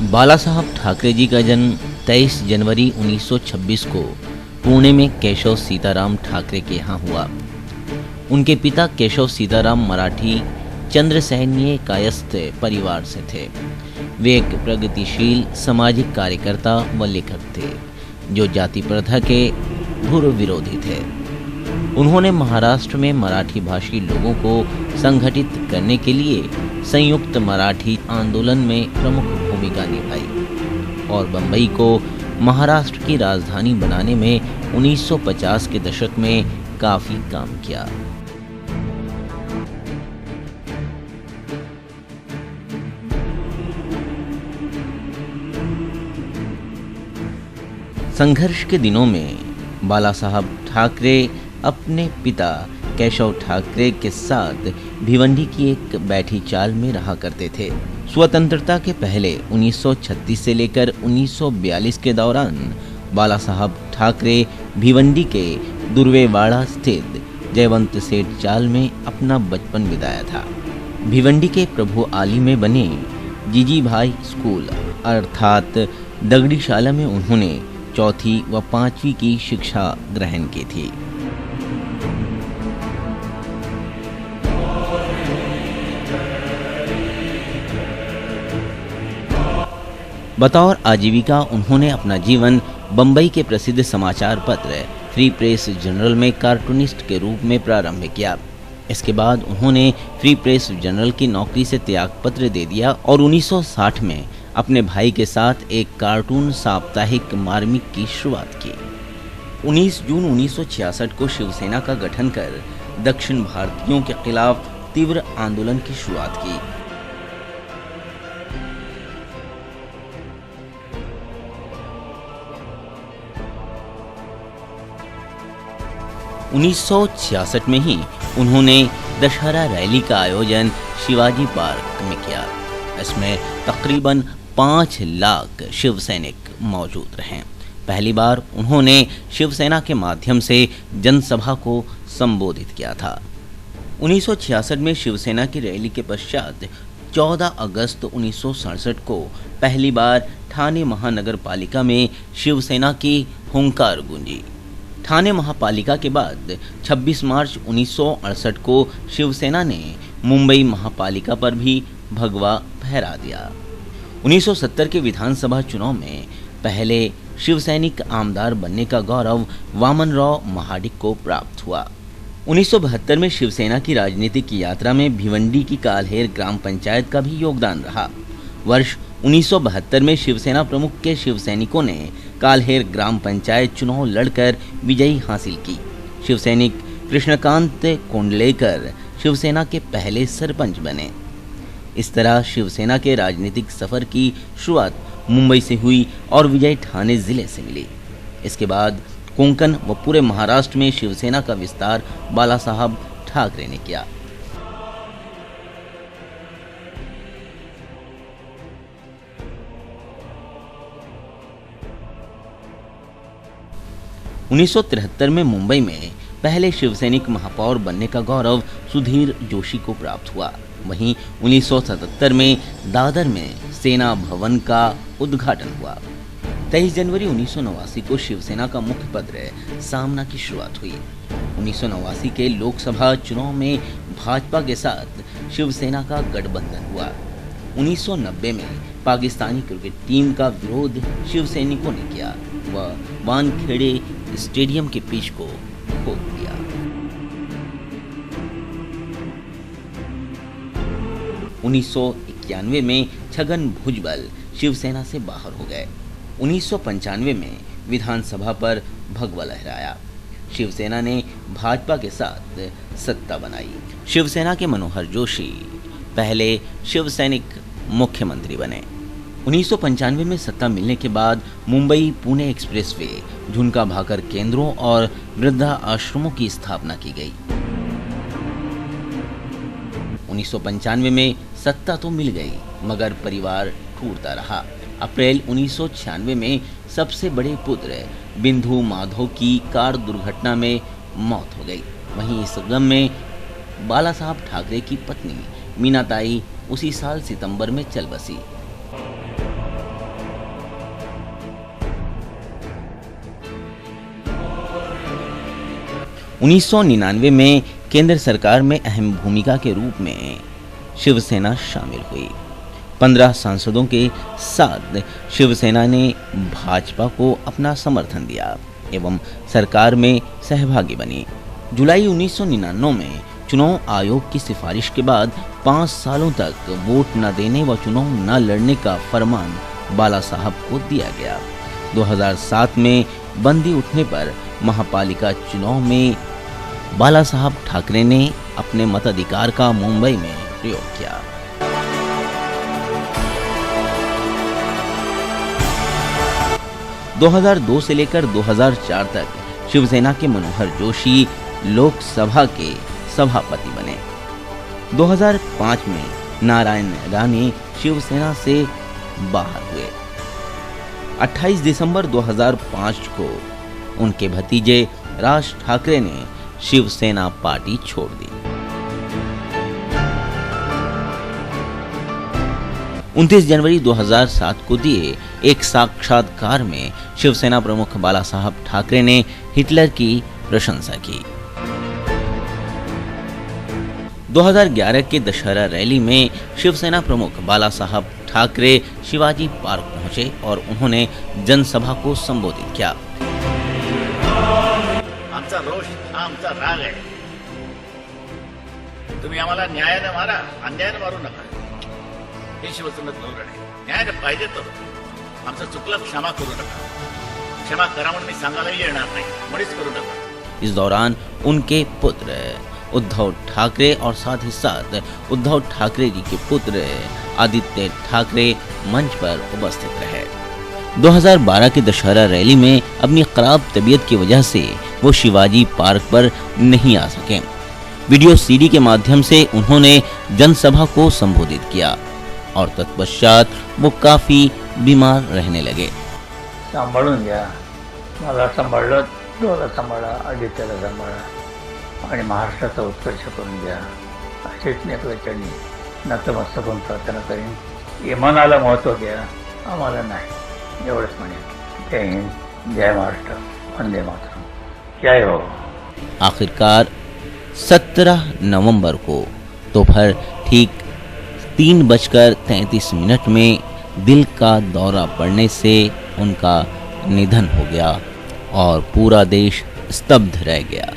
बाला साहब ठाकरे जी का जन्म 23 जनवरी 1926 को पुणे में केशव सीताराम ठाकरे के यहाँ हुआ। उनके पिता केशव सीताराम मराठी चंद्रसैन्य कायस्थ परिवार से थे। वे एक प्रगतिशील सामाजिक कार्यकर्ता व लेखक थे जो जाति प्रथा के घोर विरोधी थे। उन्होंने महाराष्ट्र में मराठी भाषी लोगों को संगठित करने के लिए संयुक्त मराठी आंदोलन में प्रमुख भूमिका निभाई और बम्बई को महाराष्ट्र की राजधानी बनाने में 1950 के दशक में काफी काम किया। संघर्ष के दिनों में बाला साहब ठाकरे अपने पिता केशव ठाकरे के साथ भिवंडी की एक बैठी चाल में रहा करते थे। स्वतंत्रता के पहले 1936 से लेकर 1942 के दौरान बाला साहब ठाकरे भिवंडी के दुर्वेवाड़ा स्थित जयवंत सेठ चाल में अपना बचपन बिताया था। भिवंडी के प्रभु आली में बने जीजी भाई स्कूल अर्थात दगड़ीशाला में उन्होंने चौथी व पांचवी की शिक्षा ग्रहण की थी। बतौर आजीविका उन्होंने अपना जीवन बम्बई के प्रसिद्ध समाचार पत्र फ्री प्रेस जर्नल में कार्टूनिस्ट के रूप में प्रारंभ किया। इसके बाद उन्होंने फ्री प्रेस जर्नल की नौकरी से त्यागपत्र दे दिया और 1960 में अपने भाई के साथ एक कार्टून साप्ताहिक मार्मिक की शुरुआत की। 19 जून 1966 को शिवसेना का गठन कर दक्षिण भारतीयों के खिलाफ तीव्र आंदोलन की शुरुआत की। 1966 में ही उन्होंने दशहरा रैली का आयोजन शिवाजी पार्क में किया। इसमें तकरीबन 5 लाख शिव सैनिक मौजूद रहे। पहली बार उन्होंने शिवसेना के माध्यम से जनसभा को संबोधित किया था। 1966 में शिवसेना की रैली के पश्चात 14 अगस्त 1967 को पहली बार ठाणे महानगर पालिका में शिवसेना की हुंकार गूंजी। ठाणे महापालिका के बाद 26 मार्च 1968 को शिवसेना ने मुंबई महापालिका पर भी भगवा फहरा दिया। 1970 के विधानसभा चुनाव में पहले शिवसैनिक आमदार बनने का गौरव वामनराव महाडिक को प्राप्त हुआ। 1972 में शिवसेना की राजनीतिक यात्रा में भिवंडी की काल्हेर ग्राम पंचायत का भी योगदान रहा। वर्ष 1972 में शिवसेना प्रमुख के शिवसैनिकों ने काल्हेर ग्राम पंचायत चुनाव लड़कर विजयी हासिल की। शिवसैनिक कृष्णकांत कोंडलेकर शिवसेना के पहले सरपंच बने। इस तरह शिवसेना के राजनीतिक सफर की शुरुआत मुंबई से हुई और विजय ठाणे जिले से मिली। इसके बाद कोंकण व पूरे महाराष्ट्र में शिवसेना का विस्तार बाला साहब ठाकरे ने किया। उन्नीस में मुंबई में पहले शिवसैनिक महापौर बनने का गौरव सुधीर जोशी को प्राप्त हुआ। वहीं 1977 में दादर में सेना भवन का उद्घाटन हुआ। 23 जनवरी 1989 को शिवसेना का मुख्य पत्र सामना की शुरुआत हुई। 1989 के लोकसभा चुनाव में भाजपा के साथ शिवसेना का गठबंधन हुआ। 1990 में पाकिस्तानी क्रिकेट टीम का विरोध शिवसैनिकों ने किया व वानखेड़े स्टेडियम के पिच को खोद दिया। 1991 में छगन भुजबल शिवसेना से बाहर हो गए। 1995 में विधानसभा पर भगवा लहराया। शिवसेना ने भाजपा के साथ सत्ता बनाई। शिवसेना के मनोहर जोशी पहले शिवसैनिक मुख्यमंत्री बने। 1995 में सत्ता मिलने के बाद मुंबई पुणे एक्सप्रेसवे, झुनका भाकर केंद्रों और वृद्धा आश्रमों की स्थापना की गई। 1995 में सत्ता तो मिल गई मगर परिवार टूटता रहा। अप्रैल 1996 में सबसे बड़े पुत्र बिंदु माधव की कार दुर्घटना में मौत हो गई। वहीं इस गम में बाला साहब ठाकरे की पत्नी मीनाताई उसी साल सितंबर में चल बसी। 1999 में केंद्र सरकार में अहम भूमिका के रूप में शिवसेना शामिल हुई। 15 सांसदों के साथ शिवसेना ने भाजपा को अपना समर्थन दिया एवं सरकार में सहभागी बनी। जुलाई 1999 में चुनाव आयोग की सिफारिश के बाद 5 सालों तक वोट न देने व चुनाव न लड़ने का फरमान बाला साहब को दिया गया। 2007 में बंदी उठने पर महापालिका चुनाव में बाला साहब ठाकरे ने अपने मताधिकार का मुंबई में प्रयोग किया। (2002 से लेकर 2004 तक शिवसेना के मनोहर जोशी लोकसभा के सभापति बने। 2005 में नारायण राणे शिवसेना से बाहर हुए। 28 दिसंबर 2005 को उनके भतीजे राज ठाकरे ने शिवसेना पार्टी छोड़ दी। 29 जनवरी 2007 को दिए एक साक्षात्कार में शिवसेना प्रमुख बाला साहब ठाकरे ने हिटलर की प्रशंसा की। 2011 के दशहरा रैली में शिवसेना प्रमुख बाला साहब ठाकरे शिवाजी पार्क पहुंचे और उन्होंने जनसभा को संबोधित किया। आमचा रोष हा आमचा राग आहे। तुम्ही आम्हाला न्यायाने मारा, अन्यायाने मारू नका। हे शिवसेनेत धोरण आहे। न्यायाने पाहिजे तर आमचं चुकलं क्षमा करू नका। क्षमा करा म्हणून मी सांगायलाही येणार नाही, मुळीच करू नका। इस दौरान उनके पुत्र उद्धव ठाकरे और साथ ही साथ उद्धव ठाकरे जी के पुत्र आदित्य ठाकरे मंच पर उपस्थित रहे। 2012 की दशहरा रैली में अपनी खराब तबीयत की वजह से वो शिवाजी पार्क पर नहीं आ सके। वीडियो सीडी के माध्यम से उन्होंने जनसभा को संबोधित किया और तत्पश्चात वो काफी बीमार रहने लगे। सांभाळून घ्या, मला सांभाळलं, डोला सांभाळा, आदित्याला सांभाळा आणि महाराष्ट्राचा उत्कर्ष करून घ्या, असेच नेकल्याच्यानी नतमस्तक होऊन प्रार्थना करीन। इमानाला महत्त्व द्या, आम्हाला नाही, एवढंच म्हणेन। जय हिंद, जय महाराष्ट्र, वंदे मातरम, जय हो। आखिरकार 17 नवंबर को दोपहर ठीक 3:33 में दिल का दौरा पड़ने से उनका निधन हो गया और पूरा देश स्तब्ध रह गया।